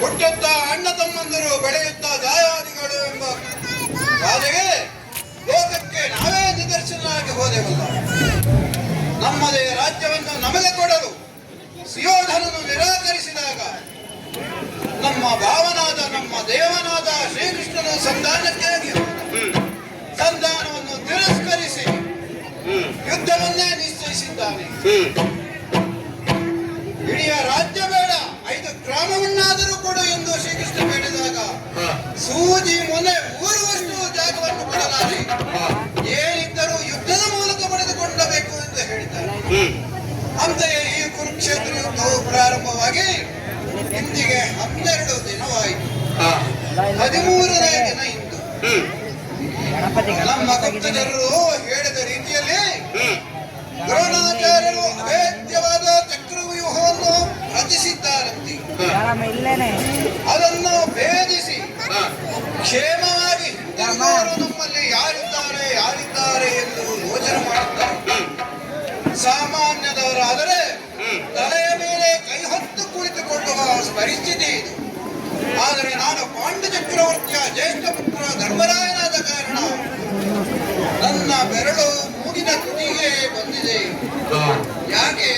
ಹುಟ್ಟುತ್ತ ಅಣ್ಣ ತಮ್ಮಂದರು ಬೆಳೆಯುತ್ತ ದಾಯಾದಿಗಳು ಎಂಬ ಗಾದೆಗೆ ಲೋಕಕ್ಕೆ ನಾವೇ ನಿದರ್ಶನವಾಗಿ ಹೋದೆವಲ್ಲ. ನಮ್ಮದೇ ರಾಜ್ಯವನ್ನು ನಮಗೆ ಕೊಡಲು ಸುಯೋಧನನು ನಿರಾಕರಿಸಿದಾಗ ನಮ್ಮ ಭಾವನಾದ ನಮ್ಮ ದೇವನಾದ ಶ್ರೀಕೃಷ್ಣನು ಸಂಧಾನಕ್ಕಾಗಿ ಸಂಧಾನವನ್ನು ತಿರಸ್ಕರಿಸಿ ಯುದ್ಧವನ್ನೇ ನಿಶ್ಚಯಿಸಿದ್ದಾನೆ. ಇಡೀ ರಾಜ್ಯ ಬೇಡ, 5 ಗ್ರಾಮವನ್ನಾದರೂ ಕೊಡು ಎಂದು ಶ್ರೀಕೃಷ್ಣ ಬೇಡಿದಾಗ ಸೂಜಿ ಮೊನ್ನೆ ಊರುವಷ್ಟು ಜಾಗವನ್ನು ಕೊಡಲಾರೆ, ಏನಿದ್ದರೂ ಯುದ್ಧದ ಮೂಲಕ ಪಡೆದುಕೊಳ್ಳಬೇಕು ಎಂದು ಹೇಳಿದ್ದಾರೆ. ಅಂತೆಯೇ ಈ ಕುರುಕ್ಷೇತ್ರ ಯುದ್ಧವು ಪ್ರಾರಂಭವಾಗಿ ಇಂದಿಗೆ 12 ದಿನವಾಯಿತು. 13ನೇ ದಿನ ಇಂದು. ನಮ್ಮ ಗುಪ್ತಚರರು ಹೇಳಿದ ರೀತಿಯಲ್ಲಿ ದ್ರೋಣಾಚಾರ್ಯರು ಅಭೇದ್ಯವಾದ ಚಕ್ರವ್ಯೂಹವನ್ನು ರಚಿಸಿದ್ದಾರಂತೆ. ಅದನ್ನು ಭೇದಿಸಿ ಕ್ಷೇಮವಾಗಿ ನಮ್ಮಲ್ಲಿ ಯಾರಿದ್ದಾರೆ ಎಂದು ಯೋಚನೆ ಮಾಡುತ್ತಾರೆ. ಸಾಮಾನ್ಯದವರಾದರೆ ತಲೆಯ ಮೇಲೆ ಕೈ ಹೊತ್ತು ಕುಳಿತುಕೊಳ್ಳುವ ಪರಿಸ್ಥಿತಿ ಇದು. ಆದರೆ ನಾನು ಪಾಂಡ್ಯ ಚಕ್ರವರ್ತಿಯ ಜ್ಯೇಷ್ಠ ಪುತ್ರ ಧರ್ಮರಾಯನಾದ ಕಾರಣ ನನ್ನ ಬೆರಳು ಮೂಗಿನ ತುದಿಗೆ ಬಂದಿದೆ. ಯಾಕೆ